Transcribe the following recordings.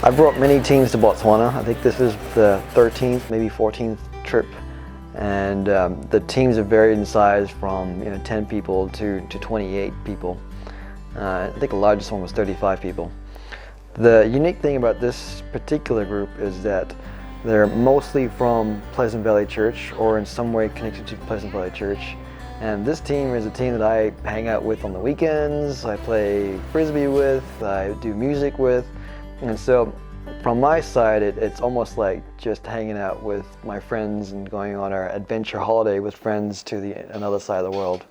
I've brought many teams to Botswana. I think this is the 13th, maybe 14th trip. And the teams have varied in size from 10 people to 28 people. I think the largest one was 35 people. The unique thing about this particular group is that they're mostly from Pleasant Valley Church or in some way connected to Pleasant Valley Church. And this team is a team that I hang out with on the weekends, I play frisbee with, I do music with. And so from my side, it's almost like just hanging out with my friends and going on our adventure holiday with friends to another side of the world.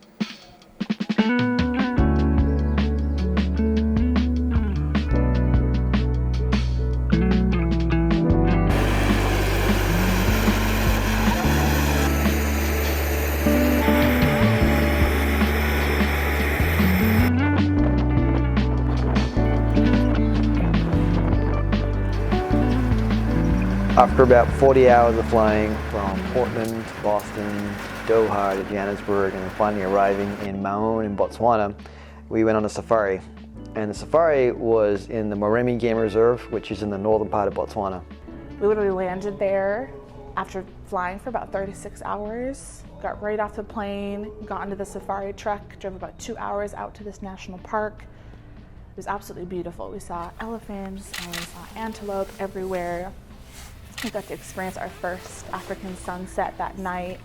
After about 40 hours of flying from Portland to Boston, to Doha, to Johannesburg, and then finally arriving in Maun in Botswana, we went on a safari. And the safari was in the Moremi Game Reserve, which is in the northern part of Botswana. We literally landed there after flying for about 36 hours, got right off the plane, got into the safari truck, drove about 2 hours out to this national park. It was absolutely beautiful. We saw elephants and we saw antelope everywhere. We got to experience our first African sunset that night.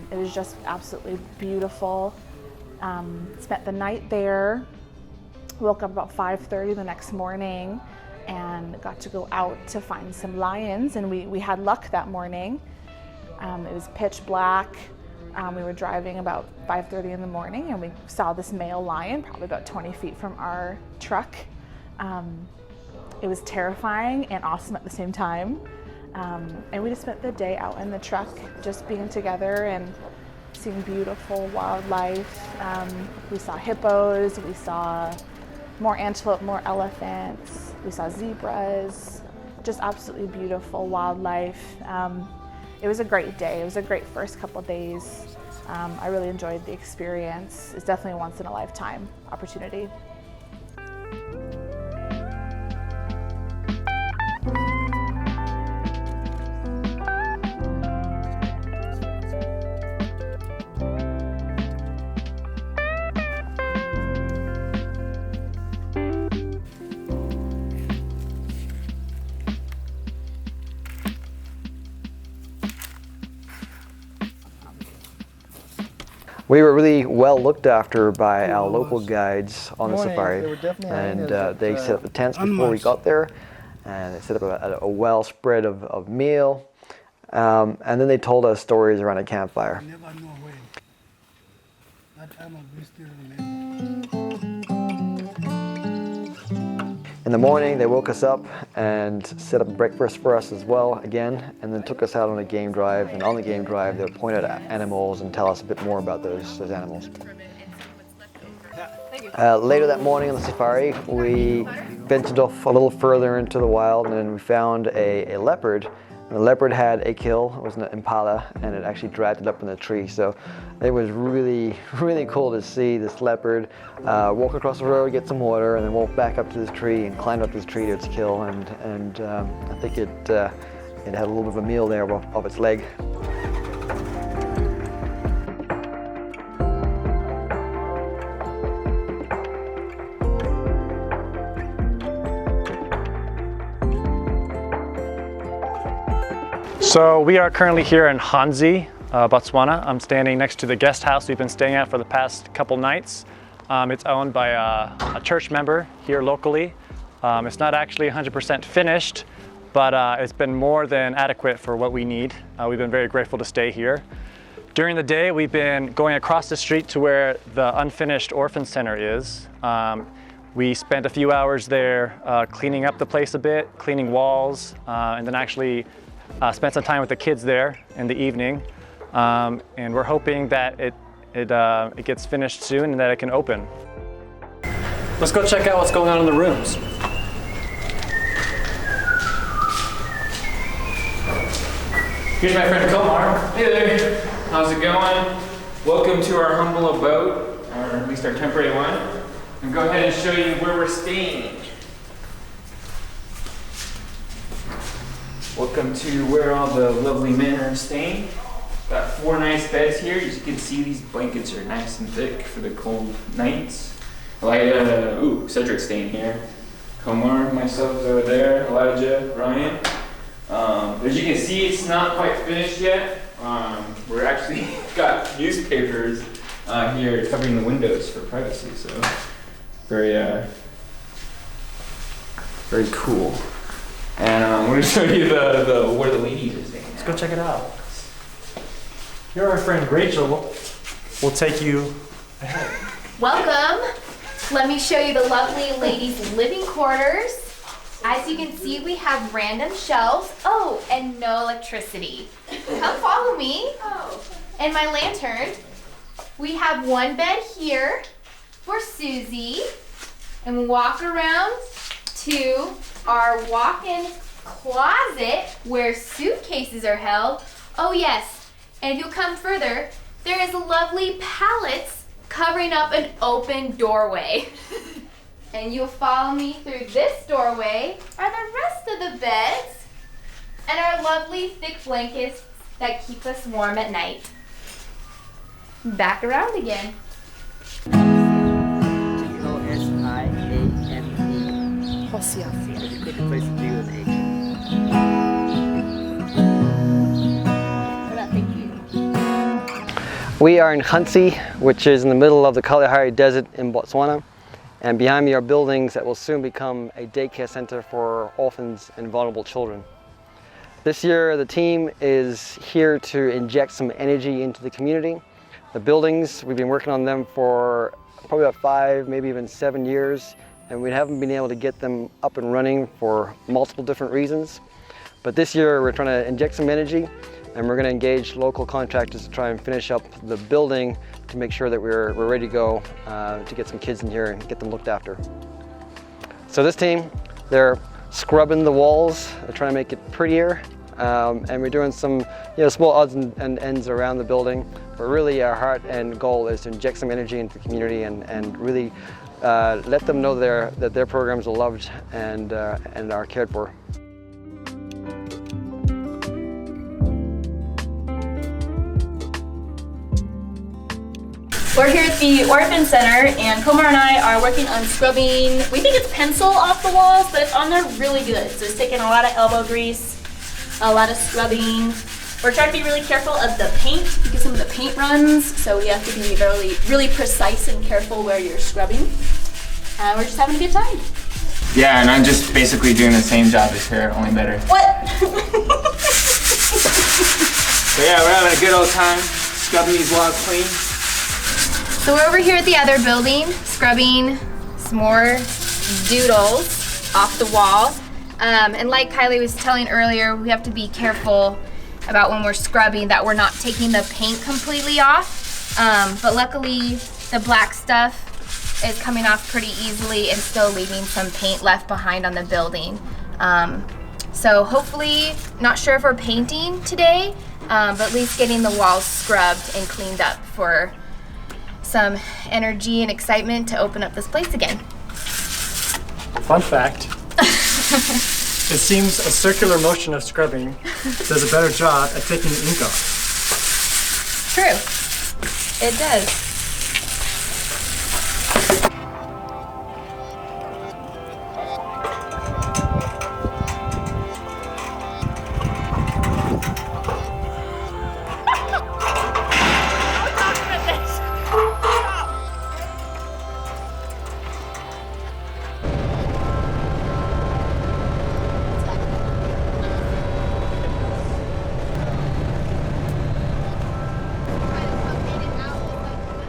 It was just absolutely beautiful. Spent the night there, woke up about 5:30 the next morning and got to go out to find some lions, and we had luck that morning. It was pitch black. We were driving about 5:30 in the morning and we saw this male lion probably about 20 feet from our truck. It was terrifying and awesome at the same time. And we just spent the day out in the truck, just being together and seeing beautiful wildlife. We saw hippos, we saw more antelope, more elephants, we saw zebras, just absolutely beautiful wildlife. It was a great day. It was a great first couple of days. I really enjoyed the experience. It's definitely a once in a lifetime opportunity. We were really well looked after by our local guides on the safari, and they set up the tents before we got there, and they set up a well spread of meal, and then they told us stories around a campfire. In the morning, they woke us up and set up breakfast for us as well again, and then took us out on a game drive. And on the game drive, they would point out animals and tell us a bit more about those animals. Later that morning on the safari, we ventured off a little further into the wild, and we found a leopard. And the leopard had a kill. It was an impala, and it actually dragged it up in the tree. So it was really, really cool to see this leopard walk across the road, get some water, and then walk back up to this tree and climb up this tree to its kill. And I think it had a little bit of a meal there off its leg. So we are currently here in Hanzi, Botswana. I'm standing next to the guest house we've been staying at for the past couple nights. It's owned by a church member here locally. It's not actually 100% finished, but it's been more than adequate for what we need. We've been very grateful to stay here. During the day, we've been going across the street to where the unfinished orphan center is. We spent a few hours there cleaning up the place a bit, cleaning walls, and then actually spent some time with the kids there in the evening, and we're hoping that it gets finished soon and that it can open. Let's go check out what's going on in the rooms. Here's my friend Komar. Hey there, how's it going? Welcome to our humble abode, or at least our temporary one. And go ahead and show you where we're staying. Welcome to where all the lovely men are staying. Got 4 nice beds here. As you can see, these blankets are nice and thick for the cold nights. Cedric's staying here. Komar, myself is over there. Elijah, Ryan. As you can see, it's not quite finished yet. We're actually got newspapers here covering the windows for privacy. So very cool. And I'm going to show you where the ladies are staying. Let's go check it out. Here our friend Rachel will take you ahead. Welcome. Let me show you the lovely ladies' living quarters. As you can see, we have random shelves. Oh, and no electricity. Come follow me. And my lantern. We have 1 bed here for Susie. And we walk around to our walk-in closet where suitcases are held. Oh yes, and if you'll come further, there is lovely pallets covering up an open doorway. And you'll follow me through this doorway are the rest of the beds and our lovely thick blankets that keep us warm at night. Back around again. Hosiane. We are in Khansi, which is in the middle of the Kalahari Desert in Botswana. And behind me are buildings that will soon become a daycare center for orphans and vulnerable children. This year, the team is here to inject some energy into the community. The buildings, we've been working on them for probably about 5, maybe even 7 years. And we haven't been able to get them up and running for multiple different reasons. But this year we're trying to inject some energy, and we're going to engage local contractors to try and finish up the building to make sure that we're ready to go to get some kids in here and get them looked after. So this team, they're scrubbing the walls, they're trying to make it prettier, and we're doing some small odds and ends around the building. But really our heart and goal is to inject some energy into the community and really let them know that their programs are loved and are cared for. We're here at the Orphan Center, and Komar and I are working on scrubbing, we think it's pencil off the walls, but it's on there really good. So it's taking a lot of elbow grease, a lot of scrubbing. We're trying to be really careful of the paint because some of the paint runs, so we have to be really precise and careful where you're scrubbing. We're just having a good time. Yeah, and I'm just basically doing the same job as her, only better. What? So yeah, we're having a good old time scrubbing these walls clean. So we're over here at the other building, scrubbing some more doodles off the wall. And like Kylie was telling earlier, we have to be careful about when we're scrubbing that we're not taking the paint completely off. But luckily, the black stuff is coming off pretty easily and still leaving some paint left behind on the building. So hopefully, not sure if we're painting today, but at least getting the walls scrubbed and cleaned up for some energy and excitement to open up this place again. Fun fact, it seems a circular motion of scrubbing does a better job at taking the ink off. True, it does.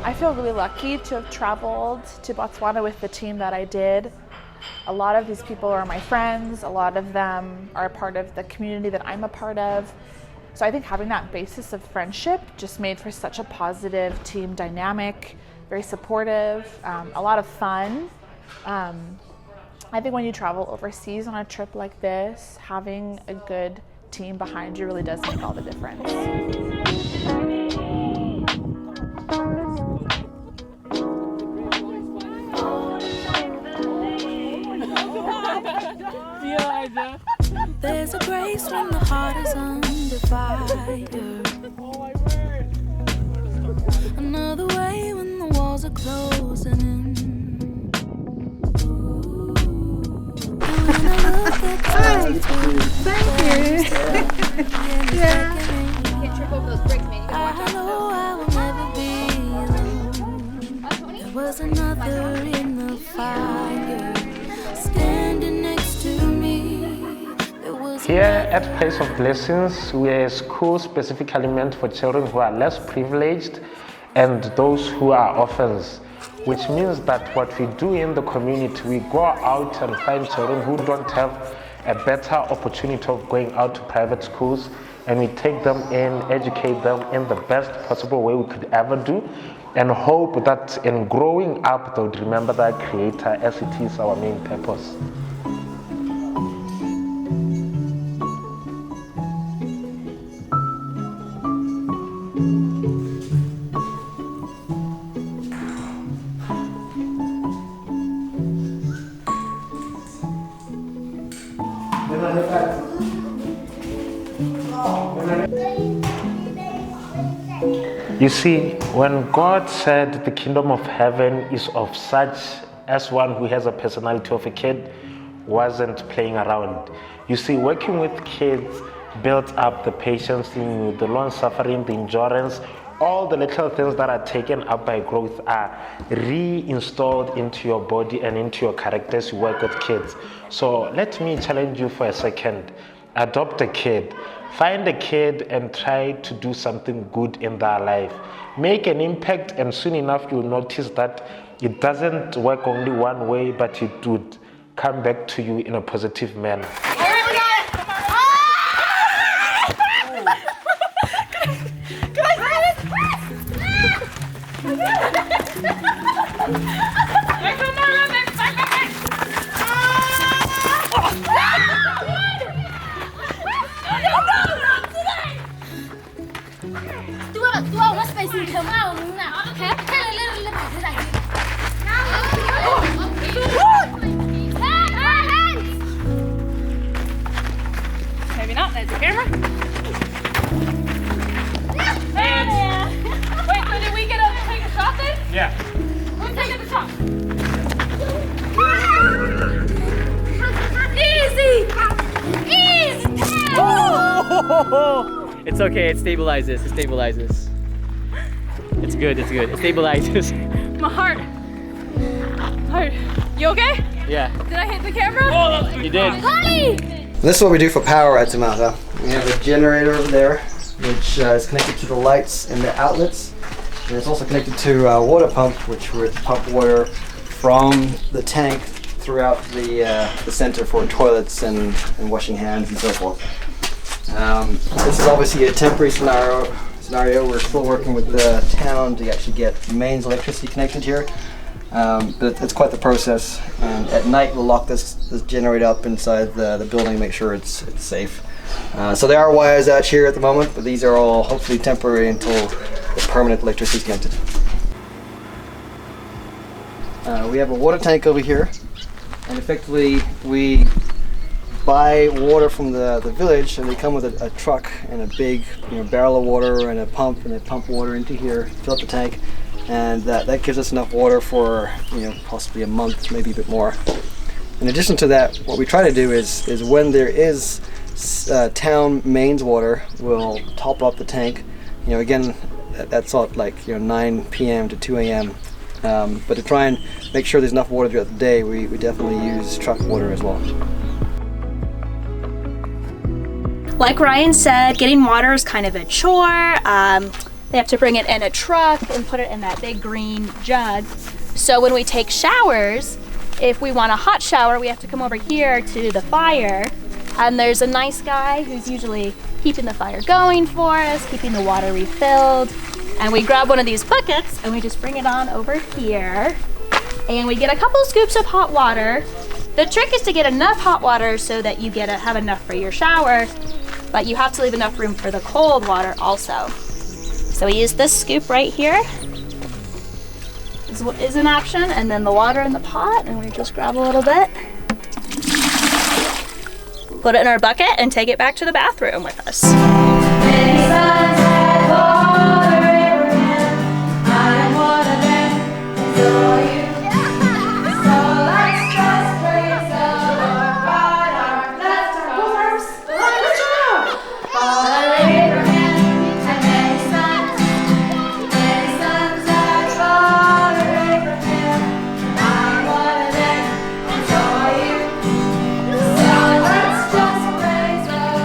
I feel really lucky to have traveled to Botswana with the team that I did. A lot of these people are my friends. A lot of them are a part of the community that I'm a part of. So I think having that basis of friendship just made for such a positive team dynamic, very supportive, a lot of fun. I think when you travel overseas on a trip like this, having a good team behind you really does make all the difference. There's a grace when the heart is under fire. Another way when the walls are closing in. Thank you. Yeah. Can't trip over those bricks, man. You I gotta know watch I will never be alone. out. There was another in the fire, standing next to me. There was Here at Place of Blessings, we are a school specifically meant for children who are less privileged and those who are orphans, which means that what we do in the community, we go out and find children who don't have a better opportunity of going out to private schools, and we take them in, educate them in the best possible way we could ever do, and hope that in growing up they would remember their Creator, as it is our main purpose. You see, when God said the kingdom of heaven is of such as one who has a personality of a kid, wasn't playing around. You see, working with kids builds up the patience, the long suffering, the endurance. All the little things that are taken up by growth are reinstalled into your body and into your character as you work with kids. So let me challenge you for a second. Adopt a kid. Find a kid and try to do something good in their life. Make an impact, and soon enough you'll notice that it doesn't work only one way, but it would come back to you in a positive manner. Maybe not. There's the camera. And wait, so did we get to take a shot then? Yeah. Who's taking the shot? Easy! Easy! It's okay, it stabilizes, it stabilizes. It's good, it's good. It stabilizes. My heart. Heart. You okay? Yeah. Did I hit the camera? You did. Honey! This is what we do for power at Tamata. We have a generator over there, which is connected to the lights and the outlets. And it's also connected to a water pump, which would pump water from the tank throughout the center for toilets and washing hands and so forth. This is obviously a temporary scenario. We're still working with the town to actually get mains electricity connected here. But it's quite the process. And at night we'll lock this generator up inside the building and make sure it's safe. So there are wires out here at the moment, but these are all hopefully temporary until the permanent electricity is connected. We have a water tank over here, and effectively we buy water from the village, and they come with a truck and a big barrel of water and a pump, and they pump water into here, fill up the tank, and that gives us enough water for possibly a month, maybe a bit more. In addition to that, what we try to do is when there is town mains water, we'll top up the tank. Again, that's all like 9 p.m. to 2 a.m. But to try and make sure there's enough water throughout the day, we definitely use truck water as well. Like Ryan said, getting water is kind of a chore. They have to bring it in a truck and put it in that big green jug. So when we take showers, if we want a hot shower, we have to come over here to the fire. And there's a nice guy who's usually keeping the fire going for us, keeping the water refilled. And we grab one of these buckets and we just bring it on over here. And we get a couple scoops of hot water. The trick is to get enough hot water so that you have enough for your shower, but you have to leave enough room for the cold water also. So we use this scoop right here. Is an option, and then the water in the pot, and we just grab a little bit. put it in our bucket, and take it back to the bathroom with us.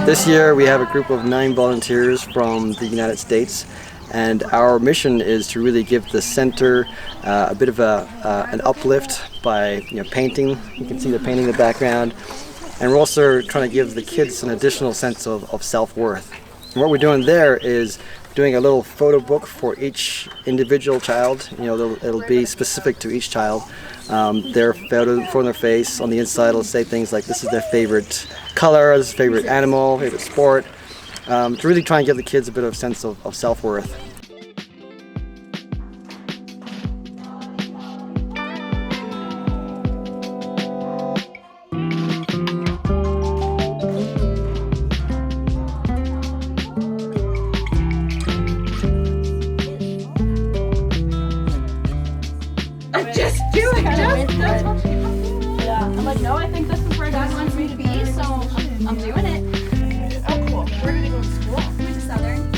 This year we have a group of 9 volunteers from the United States, and our mission is to really give the center a bit of an uplift by painting. You can see the painting in the background, and we're also trying to give the kids an additional sense of self-worth. And what we're doing there is doing a little photo book for each individual child. It'll be specific to each child. Their photo from their face. On the inside it'll say things like this is their favorite color, this is favorite animal, favorite sport, to really try and give the kids a bit of sense of self-worth. Yeah, I'm like, no, I think this is where God wants me to be, so I'm doing it. Oh, cool. Where did you go to school? We went to Southern.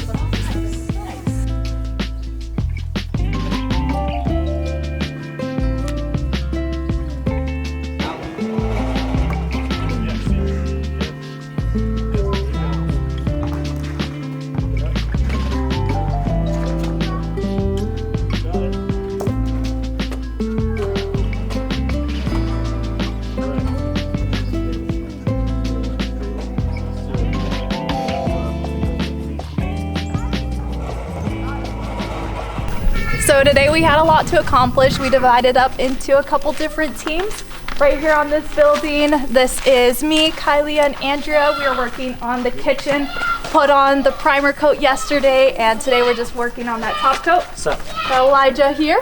So today we had a lot to accomplish. We divided up into a couple different teams. Right here on this building, this is me, Kylie, and Andrea. We are working on the kitchen, put on the primer coat yesterday, and today we're just working on that top coat. So, Got Elijah here.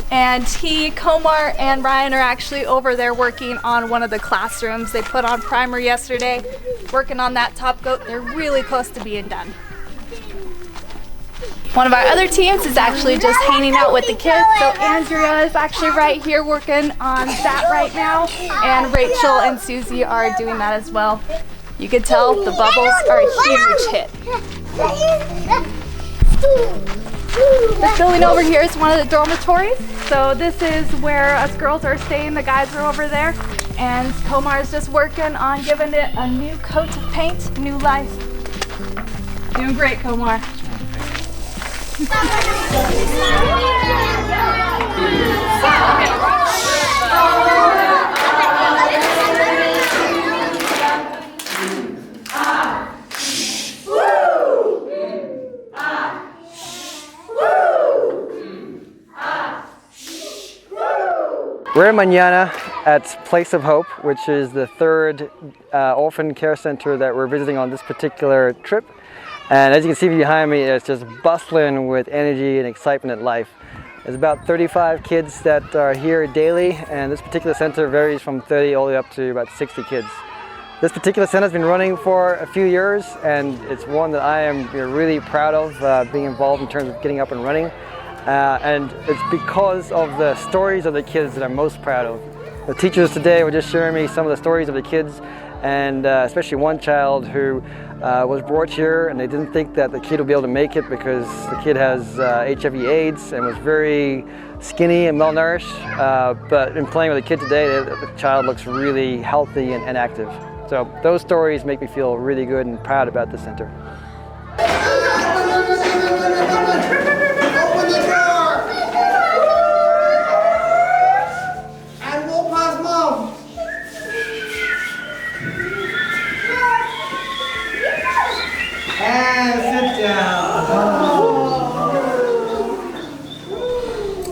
And Komar, and Ryan are actually over there working on one of the classrooms. They put on primer yesterday, working on that top coat. They're really close to being done. One of our other teams is actually just hanging out with the kids. So Andrea is actually right here working on that right now. And Rachel and Susie are doing that as well. You can tell the bubbles are a huge hit. This building over here is one of the dormitories. So this is where us girls are staying. The guys are over there. And Komar is just working on giving it a new coat of paint, new life. Doing great, Komar. We're in Mañana at Place of Hope, which is the 3rd orphan care center that we're visiting on this particular trip. And as you can see behind me, it's just bustling with energy and excitement and life. There's about 35 kids that are here daily, and this particular center varies from 30 all the way up to about 60 kids. This particular center has been running for a few years, and it's one that I am really proud of being involved in terms of getting up and running. And it's because of the stories of the kids that I'm most proud of. The teachers today were just sharing me some of the stories of the kids, and especially one child who was brought here and they didn't think that the kid would be able to make it because the kid has HIV/AIDS and was very skinny and malnourished. But in playing with the kid today, the child looks really healthy and active. So those stories make me feel really good and proud about the center.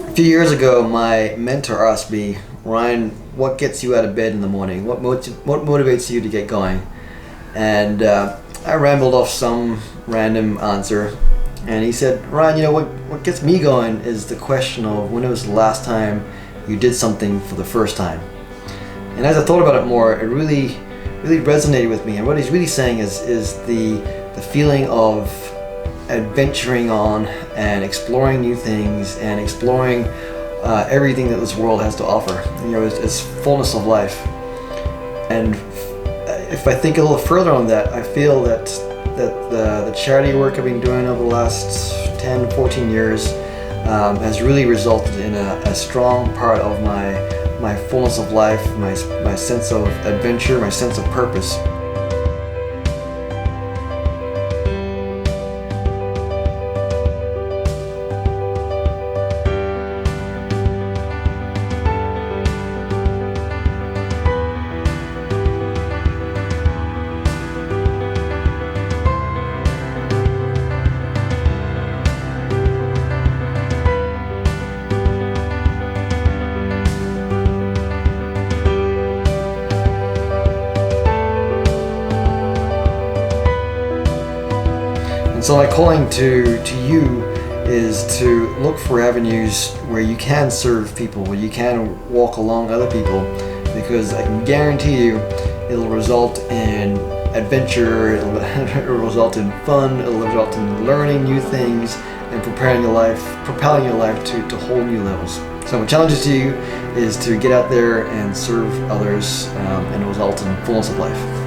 A few years ago, my mentor asked me, Ryan, what gets you out of bed in the morning? What motivates you to get going? And I rambled off some random answer, and he said, Ryan, what gets me going is the question of when it was the last time you did something for the first time. And as I thought about it more, it really really resonated with me. And what he's really saying is the feeling of adventuring on and exploring new things and exploring everything that this world has to offer. You know, it's fullness of life. And if I think a little further on that, I feel that the charity work I've been doing over the last 10, 14 years has really resulted in a strong part of my fullness of life, my sense of adventure, my sense of purpose. So my calling to you is to look for avenues where you can serve people, where you can walk along other people, because I can guarantee you it'll result in adventure, it'll result in fun, it'll result in learning new things and propelling your life to whole new levels. So my challenge to you is to get out there and serve others and result in fullness of life.